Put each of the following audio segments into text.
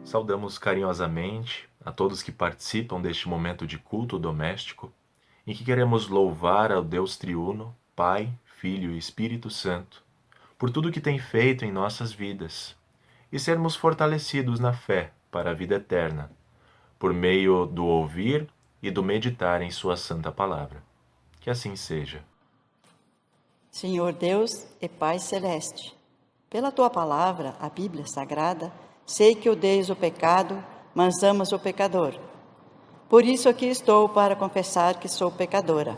Saudamos carinhosamente a todos que participam deste momento de culto doméstico, em que queremos louvar ao Deus triuno, Pai, Filho e Espírito Santo, por tudo que tem feito em nossas vidas, e sermos fortalecidos na fé para a vida eterna, por meio do ouvir e do meditar em Sua Santa Palavra. Que assim seja. Senhor Deus e Pai Celeste, pela Tua Palavra, a Bíblia Sagrada, sei que odeias o pecado, mas amas o pecador. Por isso aqui estou para confessar que sou pecadora.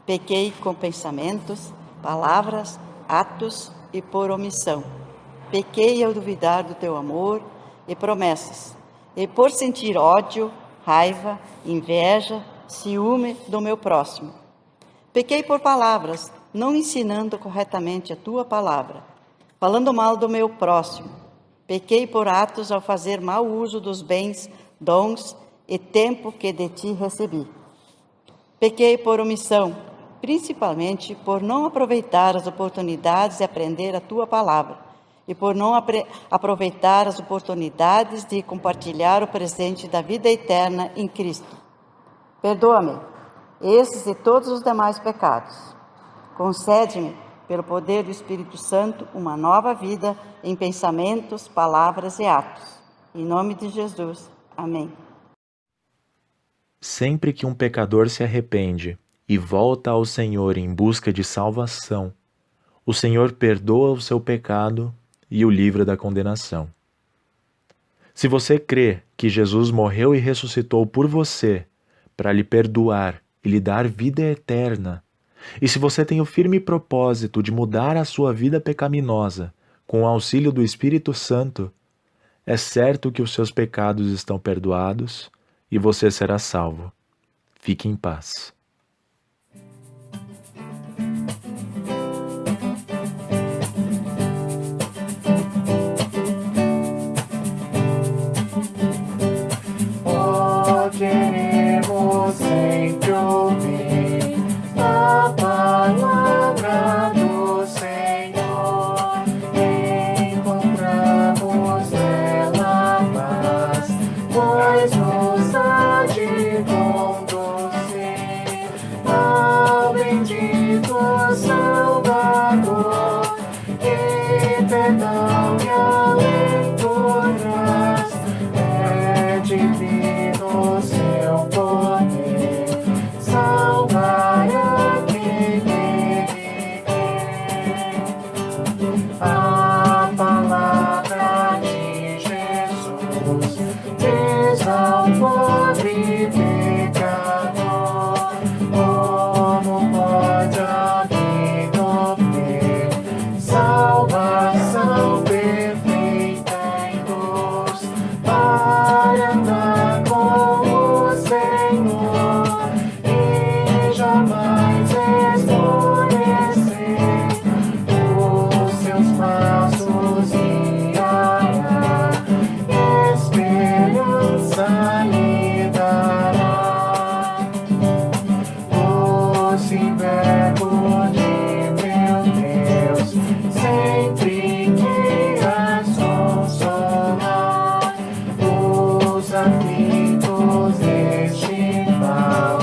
Pequei com pensamentos, palavras, atos e por omissão. Pequei ao duvidar do Teu amor e promessas, e por sentir ódio, raiva, inveja, ciúme do meu próximo. Pequei por palavras, não ensinando corretamente a Tua palavra, falando mal do meu próximo. Pequei por atos ao fazer mau uso dos bens, dons e tempo que de Ti recebi. Pequei por omissão, principalmente por não aproveitar as oportunidades de aprender a Tua palavra e por não aproveitar as oportunidades de compartilhar o presente da vida eterna em Cristo. Perdoa-me esses e todos os demais pecados. Concede-me, pelo poder do Espírito Santo, uma nova vida em pensamentos, palavras e atos. Em nome de Jesus. Amém. Sempre que um pecador se arrepende e volta ao Senhor em busca de salvação, o Senhor perdoa o seu pecado e o livra da condenação. Se você crê que Jesus morreu e ressuscitou por você para lhe perdoar e lhe dar vida eterna, e se você tem o firme propósito de mudar a sua vida pecaminosa com o auxílio do Espírito Santo, é certo que os seus pecados estão perdoados e você será salvo. Fique em paz. Queremos sempre ouvir a palavra do Senhor, encontramos nela paz, pois nos há de conduzir ao bendito Salvador, e perdão e aventuras é divino seu poder, salvar a quem nele crê. A palavra de Jesus diz ao pobre pecador: como pode alguém obter salvação perfeita em Deus, para andar com o Senhor e jamais esmorecer, os seus passos guiará, esperança lhe dará. Doce verbo de meu Deus, sempre queiras consolar os aflitos deste mal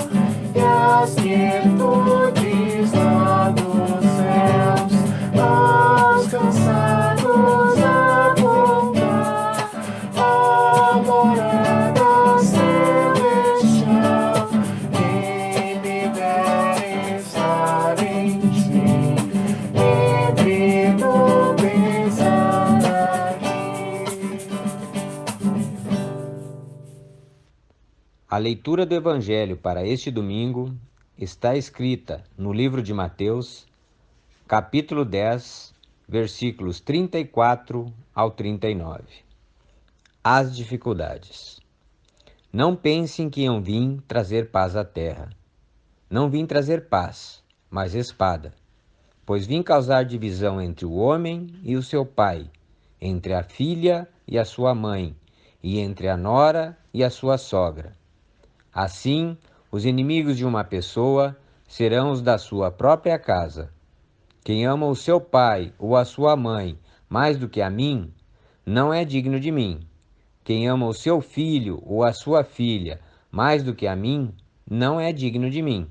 e as virtudes lá dos céus, aos cansados apontar a morada celestial. Quem me der estar em Ti, livre do pesar aqui. A leitura do Evangelho para este domingo está escrita no livro de Mateus, capítulo 10, versículos 34 ao 39. As dificuldades. Não pensem que eu vim trazer paz à terra. Não vim trazer paz, mas espada, pois vim causar divisão entre o homem e o seu pai, entre a filha e a sua mãe, e entre a nora e a sua sogra. Assim, os inimigos de uma pessoa serão os da sua própria casa. Quem ama o seu pai ou a sua mãe mais do que a mim, não é digno de mim. Quem ama o seu filho ou a sua filha mais do que a mim, não é digno de mim.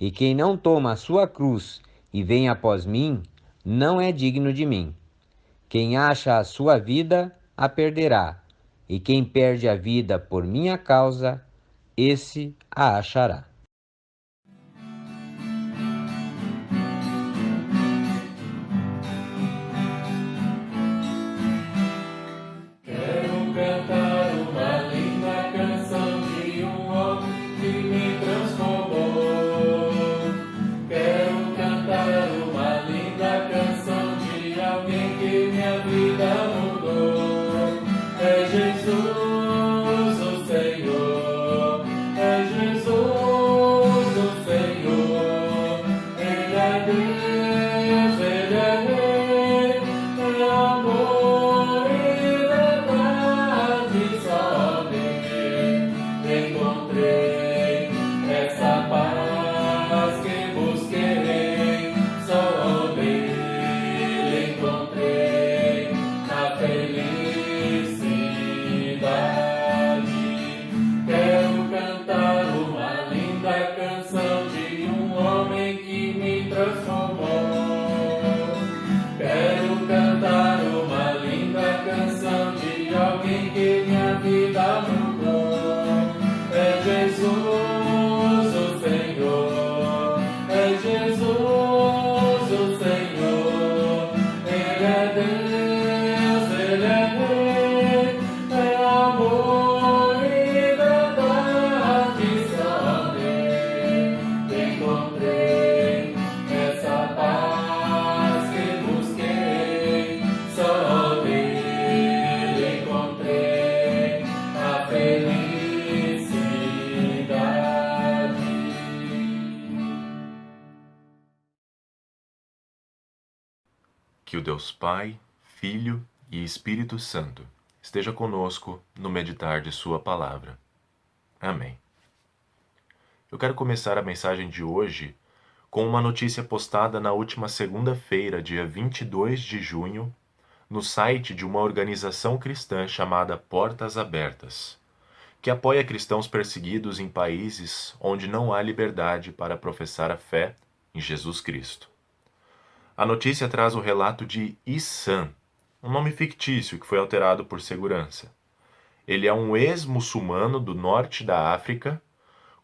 E quem não toma a sua cruz e vem após mim, não é digno de mim. Quem acha a sua vida, a perderá. E quem perde a vida por minha causa, esse a achará. Quero cantar uma linda canção de um homem que me transformou. Quero cantar uma linda canção de alguém que minha vida mudou. É Jesus, o Senhor. É Jesus, o Senhor. Ele é Deus, Ele é Rei. É amor e verdade, só nele encontrei essa paz que busquei. Só nele encontrei a felicidade. Quero cantar uma linda canção de um homem que me transformou. Quero cantar uma linda canção de alguém que minha vida mudou. É Jesus, o Senhor. É Jesus, o Senhor. Ele é Deus, Ele é Rei. É amor e verdade, só nele encontrei essa paz que busquei. Só nele encontrei a felicidade. Que o Deus Pai, Filho e Espírito Santo esteja conosco no meditar de Sua palavra. Amém. Eu quero começar a mensagem de hoje com uma notícia postada na última segunda-feira, dia 22 de junho, no site de uma organização cristã chamada Portas Abertas, que apoia cristãos perseguidos em países onde não há liberdade para professar a fé em Jesus Cristo. A notícia traz o relato de Ihsan, um nome fictício que foi alterado por segurança. Ele é um ex-muçulmano do norte da África,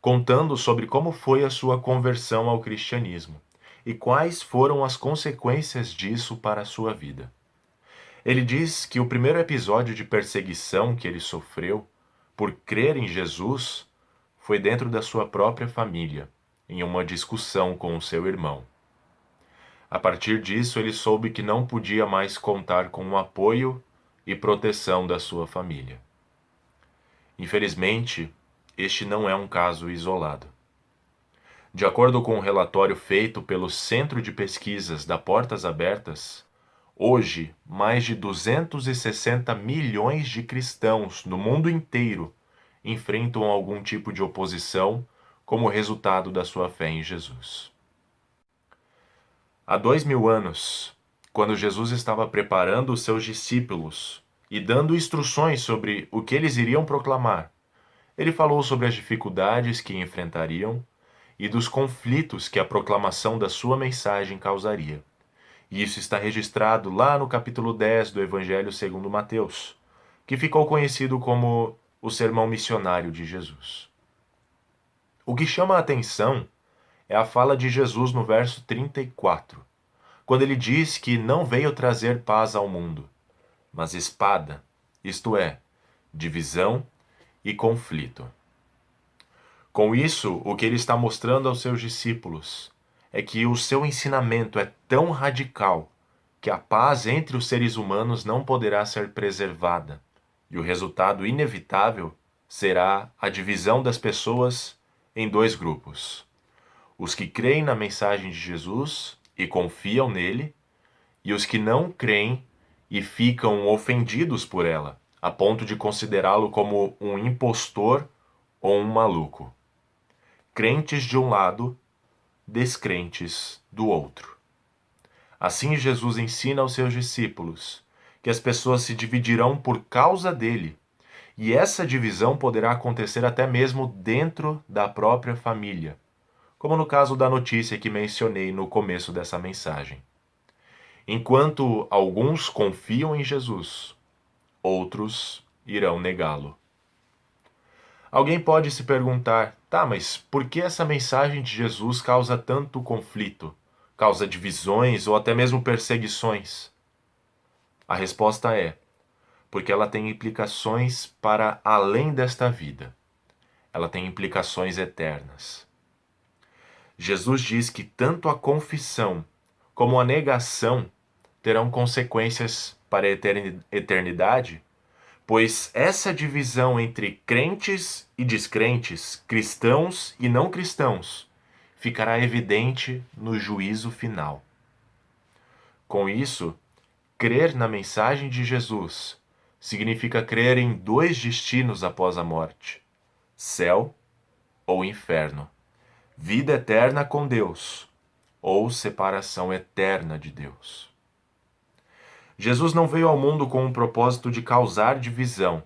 contando sobre como foi a sua conversão ao cristianismo e quais foram as consequências disso para a sua vida. Ele diz que o primeiro episódio de perseguição que ele sofreu por crer em Jesus foi dentro da sua própria família, em uma discussão com o seu irmão. A partir disso, ele soube que não podia mais contar com o apoio e proteção da sua família. Infelizmente, este não é um caso isolado. De acordo com um relatório feito pelo Centro de Pesquisas da Portas Abertas, hoje, mais de 260 milhões de cristãos no mundo inteiro enfrentam algum tipo de oposição como resultado da sua fé em Jesus. Há 2000 anos, quando Jesus estava preparando os seus discípulos e dando instruções sobre o que eles iriam proclamar, ele falou sobre as dificuldades que enfrentariam e dos conflitos que a proclamação da sua mensagem causaria. E isso está registrado lá no capítulo 10 do Evangelho segundo Mateus, que ficou conhecido como o Sermão Missionário de Jesus. O que chama a atenção é a fala de Jesus no verso 34, quando ele diz que não veio trazer paz ao mundo, mas espada, isto é, divisão e conflito. Com isso, o que ele está mostrando aos seus discípulos é que o seu ensinamento é tão radical que a paz entre os seres humanos não poderá ser preservada, e o resultado inevitável será a divisão das pessoas em dois grupos: os que creem na mensagem de Jesus e confiam nele, e os que não creem e ficam ofendidos por ela, a ponto de considerá-lo como um impostor ou um maluco. Crentes de um lado, descrentes do outro. Assim, Jesus ensina aos seus discípulos que as pessoas se dividirão por causa dele, E essa divisão poderá acontecer até mesmo dentro da própria família, como no caso da notícia que mencionei no começo dessa mensagem. Enquanto alguns confiam em Jesus, outros irão negá-lo. Alguém pode se perguntar, tá, mas por que essa mensagem de Jesus causa tanto conflito, causa divisões ou até mesmo perseguições? A resposta é: porque ela tem implicações para além desta vida. Ela tem implicações eternas. Jesus diz que tanto a confissão como a negação terão consequências para a eternidade, pois essa divisão entre crentes e descrentes, cristãos e não cristãos, ficará evidente no juízo final. Com isso, crer na mensagem de Jesus significa crer em dois destinos após a morte: céu ou inferno, vida eterna com Deus ou separação eterna de Deus. Jesus não veio ao mundo com o propósito de causar divisão,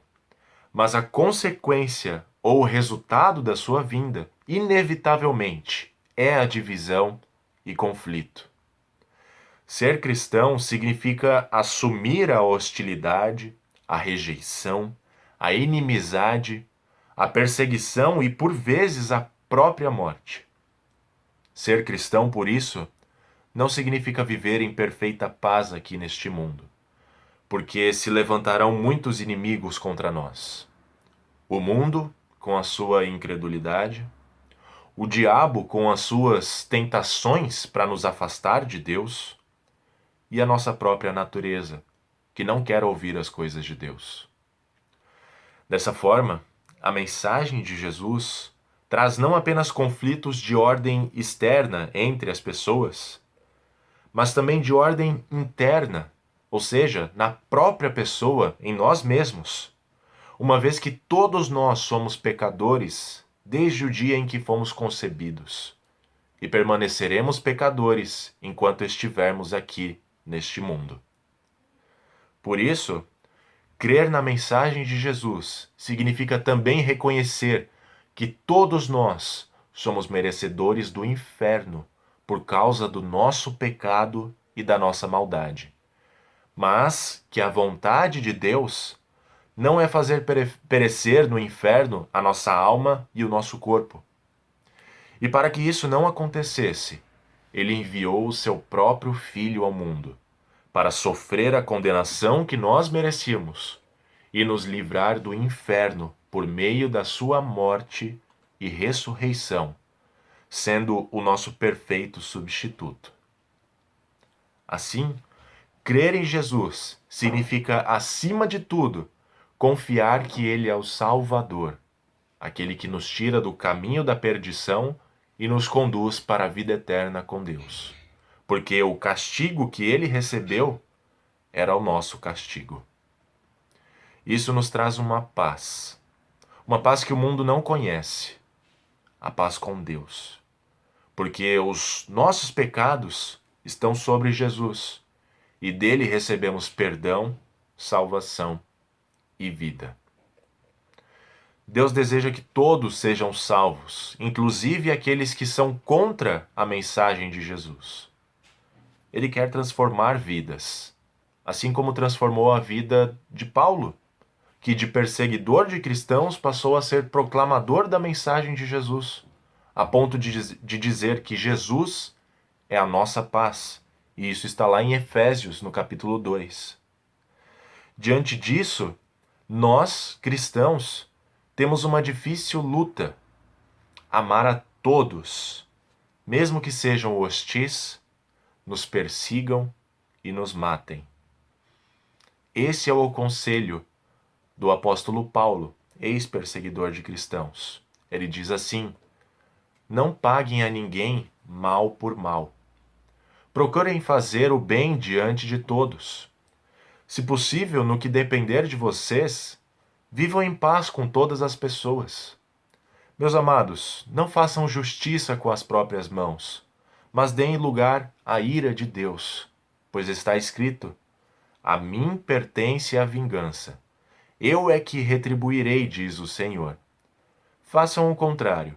mas a consequência ou o resultado da sua vinda, inevitavelmente, é a divisão e conflito. Ser cristão significa assumir a hostilidade, a rejeição, a inimizade, a perseguição e, por vezes, a própria morte. Ser cristão, por isso, não significa viver em perfeita paz aqui neste mundo, porque se levantarão muitos inimigos contra nós. O mundo, com a sua incredulidade, o diabo, com as suas tentações para nos afastar de Deus, e a nossa própria natureza, que não quer ouvir as coisas de Deus. Dessa forma, a mensagem de Jesus traz não apenas conflitos de ordem externa entre as pessoas, mas também de ordem interna, ou seja, na própria pessoa, em nós mesmos, uma vez que todos nós somos pecadores desde o dia em que fomos concebidos, e permaneceremos pecadores enquanto estivermos aqui neste mundo. Por isso, crer na mensagem de Jesus significa também reconhecer que todos nós somos merecedores do inferno por causa do nosso pecado e da nossa maldade, mas que a vontade de Deus não é fazer perecer no inferno a nossa alma e o nosso corpo. E para que isso não acontecesse, ele enviou o seu próprio Filho ao mundo, para sofrer a condenação que nós merecíamos e nos livrar do inferno por meio da sua morte e ressurreição, sendo o nosso perfeito substituto. Assim, crer em Jesus significa, acima de tudo, confiar que Ele é o Salvador, aquele que nos tira do caminho da perdição e nos conduz para a vida eterna com Deus, porque o castigo que Ele recebeu era o nosso castigo. Isso nos traz uma paz que o mundo não conhece, a paz com Deus, porque os nossos pecados estão sobre Jesus e dele recebemos perdão, salvação e vida. Deus deseja que todos sejam salvos, inclusive aqueles que são contra a mensagem de Jesus. Ele quer transformar vidas, assim como transformou a vida de Paulo, que de perseguidor de cristãos passou a ser proclamador da mensagem de Jesus, a ponto de dizer que Jesus é a nossa paz, e isso está lá em Efésios, no capítulo 2. Diante disso, nós, cristãos, temos uma difícil luta: amar a todos, mesmo que sejam hostis, nos persigam e nos matem. Esse é o conselho do apóstolo Paulo, ex-perseguidor de cristãos. Ele diz assim: não paguem a ninguém mal por mal. Procurem fazer o bem diante de todos. Se possível, no que depender de vocês, vivam em paz com todas as pessoas. Meus amados, não façam justiça com as próprias mãos, mas deem lugar à ira de Deus, pois está escrito: a mim pertence a vingança. Eu é que retribuirei, diz o Senhor. Façam o contrário.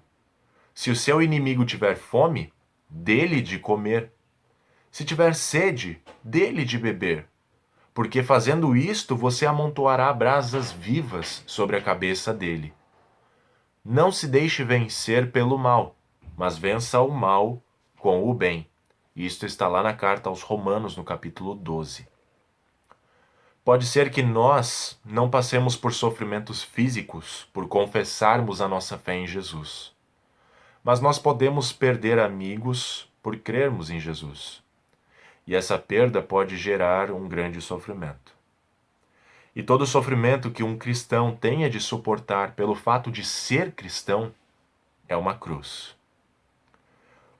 Se o seu inimigo tiver fome, dê-lhe de comer. Se tiver sede, dê-lhe de beber. Porque fazendo isto, você amontoará brasas vivas sobre a cabeça dele. Não se deixe vencer pelo mal, mas vença o mal com o bem. Isto está lá na carta aos Romanos, no capítulo 12. Pode ser que nós não passemos por sofrimentos físicos por confessarmos a nossa fé em Jesus. Mas nós podemos perder amigos por crermos em Jesus. E essa perda pode gerar um grande sofrimento. E todo sofrimento que um cristão tenha de suportar pelo fato de ser cristão é uma cruz.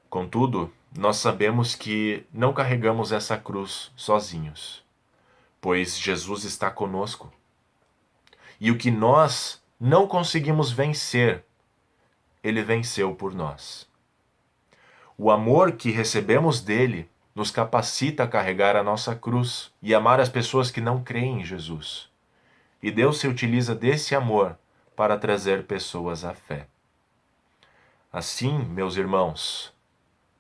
Contudo, nós sabemos que não carregamos essa cruz sozinhos, pois Jesus está conosco. E o que nós não conseguimos vencer, Ele venceu por nós. O amor que recebemos dele nos capacita a carregar a nossa cruz e amar as pessoas que não creem em Jesus. E Deus se utiliza desse amor para trazer pessoas à fé. Assim, meus irmãos,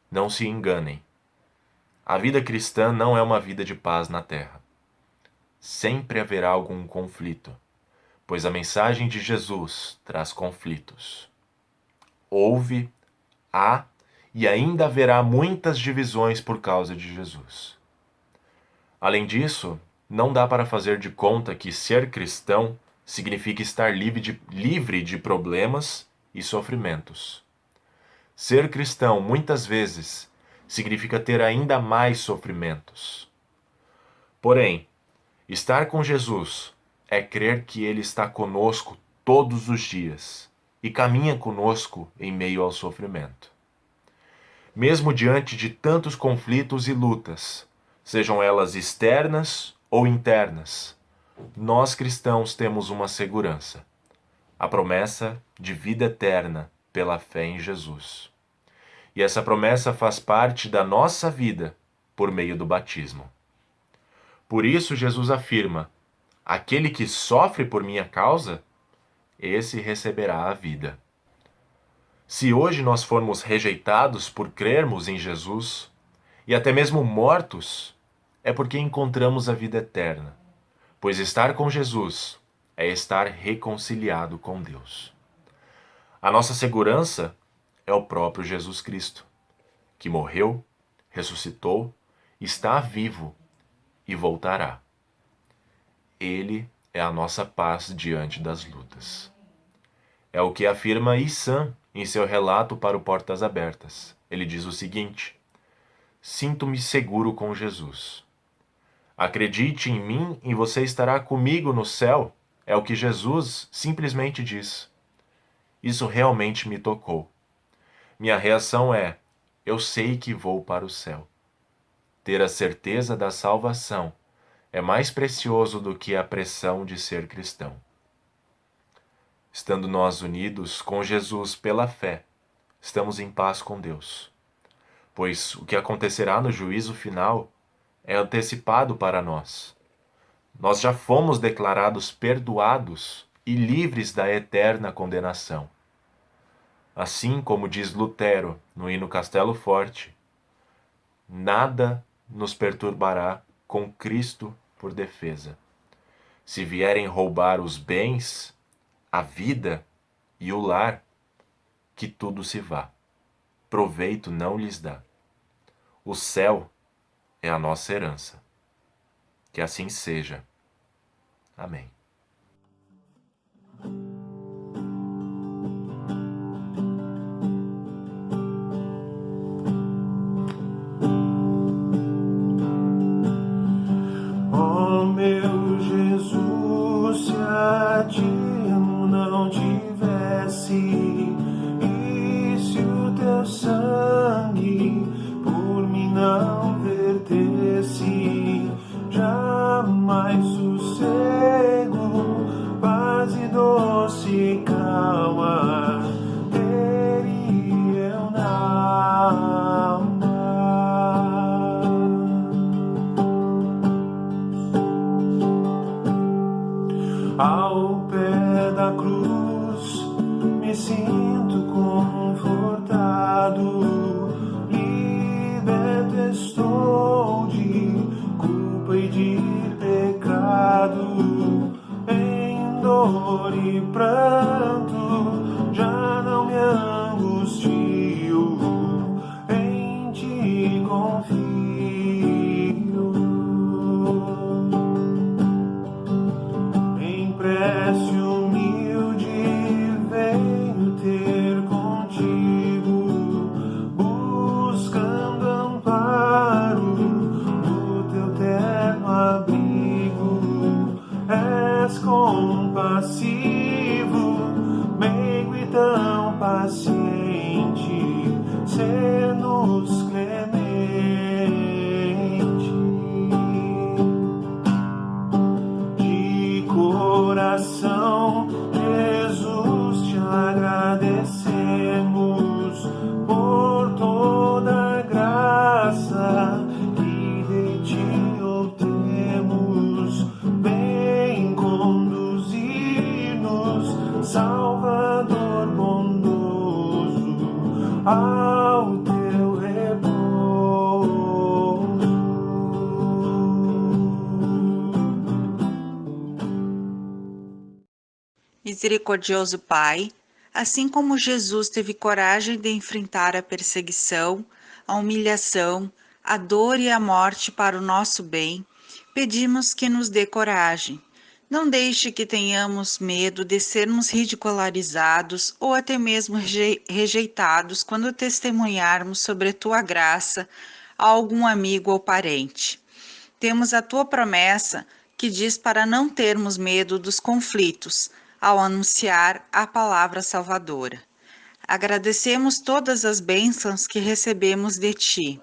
não se enganem. A vida cristã não é uma vida de paz na terra. Sempre haverá algum conflito, pois a mensagem de Jesus traz conflitos. Houve, há e ainda haverá muitas divisões por causa de Jesus. Além disso, não dá para fazer de conta que ser cristão significa estar livre de problemas e sofrimentos. Ser cristão, muitas vezes, significa ter ainda mais sofrimentos. Porém, estar com Jesus é crer que Ele está conosco todos os dias e caminha conosco em meio ao sofrimento. Mesmo diante de tantos conflitos e lutas, sejam elas externas ou internas, nós cristãos temos uma segurança: a promessa de vida eterna pela fé em Jesus. E essa promessa faz parte da nossa vida por meio do batismo. Por isso, Jesus afirma: aquele que sofre por minha causa, esse receberá a vida. Se hoje nós formos rejeitados por crermos em Jesus, e até mesmo mortos, é porque encontramos a vida eterna, pois estar com Jesus é estar reconciliado com Deus. A nossa segurança é o próprio Jesus Cristo, que morreu, ressuscitou, está vivo e voltará. Ele é a nossa paz diante das lutas. É o que afirma Issan em seu relato para o Portas Abertas. Ele diz o seguinte: sinto-me seguro com Jesus. Acredite em mim e você estará comigo no céu, é o que Jesus simplesmente diz. Isso realmente me tocou. Minha reação é: eu sei que vou para o céu. Ter a certeza da salvação é mais precioso do que a pressão de ser cristão. Estando nós unidos com Jesus pela fé, estamos em paz com Deus, pois o que acontecerá no juízo final é antecipado para nós. Nós já fomos declarados perdoados e livres da eterna condenação. Assim como diz Lutero no hino Castelo Forte, nada nos perturbará com Cristo por defesa. Se vierem roubar os bens, a vida e o lar, que tudo se vá. Proveito não lhes dá. O céu é a nossa herança. Que assim seja. Amém. Oh meu Jesus, se a ti eu não tivesse, e se o teu sangue por mim não vertesse, jamais sossego dor e pranto, já não me angustio, em ti confio. Em prece humilde venho ter contigo, buscando amparo no teu terno abrigo. És compassivo, meigo e tão paciente, sê-nos clemente. De coração, Jesus, te agradecemos por toda a graça que de ti obtemos. Vem conduzir-nos, Salvador bondoso, ao teu repouso. Misericordioso Pai, assim como Jesus teve coragem de enfrentar a perseguição, a humilhação, a dor e a morte para o nosso bem, pedimos que nos dê coragem. Não deixe que tenhamos medo de sermos ridicularizados ou até mesmo rejeitados quando testemunharmos sobre a tua graça a algum amigo ou parente. Temos a tua promessa que diz para não termos medo dos conflitos ao anunciar a palavra salvadora. Agradecemos todas as bênçãos que recebemos de ti.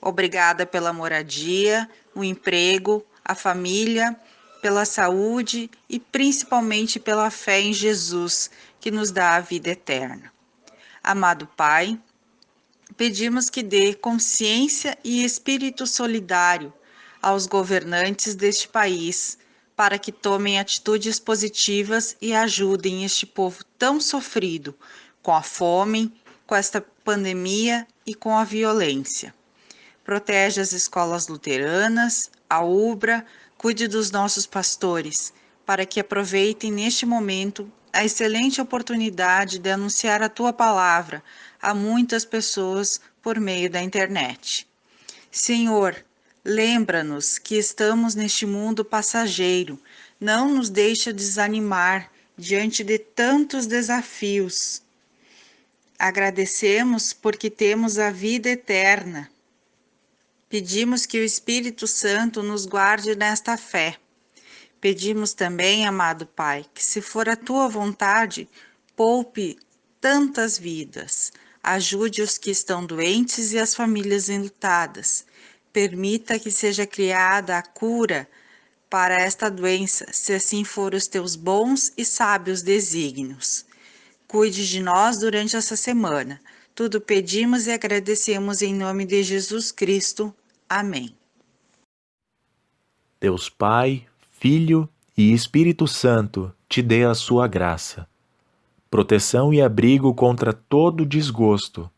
Obrigada pela moradia, o emprego, a família, pela saúde e principalmente pela fé em Jesus, que nos dá a vida eterna. Amado Pai, pedimos que dê consciência e espírito solidário aos governantes deste país, para que tomem atitudes positivas e ajudem este povo tão sofrido com a fome, com esta pandemia e com a violência. Protege as escolas luteranas, a UBRA, cuide dos nossos pastores, para que aproveitem neste momento a excelente oportunidade de anunciar a tua palavra a muitas pessoas por meio da internet. Senhor, lembra-nos que estamos neste mundo passageiro, não nos deixa desanimar diante de tantos desafios. Agradecemos porque temos a vida eterna. Pedimos que o Espírito Santo nos guarde nesta fé. Pedimos também, amado Pai, que se for a tua vontade, poupe tantas vidas, ajude os que estão doentes e as famílias enlutadas. Permita que seja criada a cura para esta doença, se assim for os teus bons e sábios desígnios. Cuide de nós durante essa semana. Tudo pedimos e agradecemos em nome de Jesus Cristo. Amém. Deus Pai, Filho e Espírito Santo te dê a sua graça, proteção e abrigo contra todo desgosto,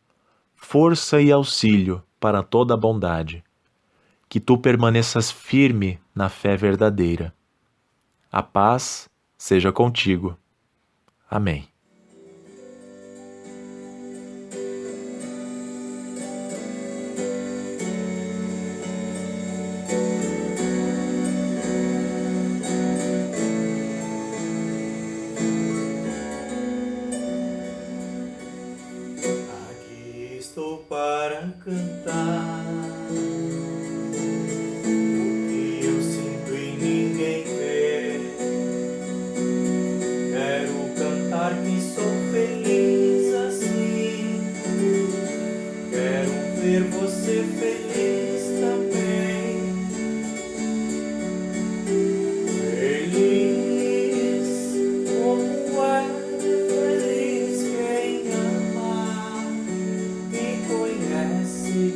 força e auxílio para toda a bondade. Que tu permaneças firme na fé verdadeira. A paz seja contigo. Amém. Aqui estou para cantar que sou feliz assim. Quero ver você feliz também. Feliz como é feliz quem ama e conhece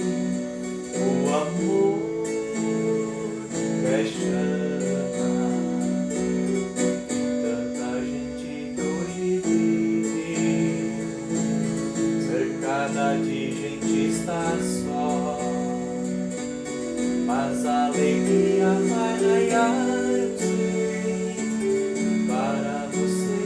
o amor que chama. De gente está só, mas a alegria vai raiar, eu sei, para você.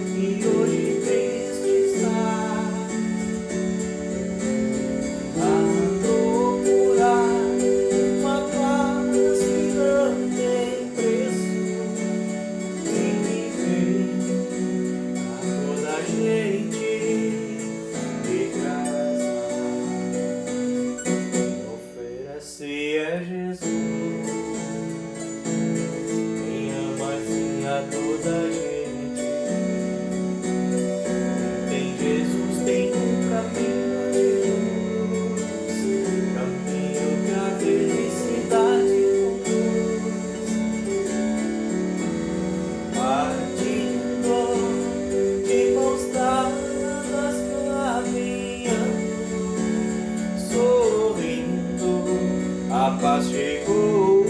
paz chegou,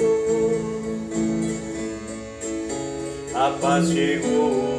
a paz chegou.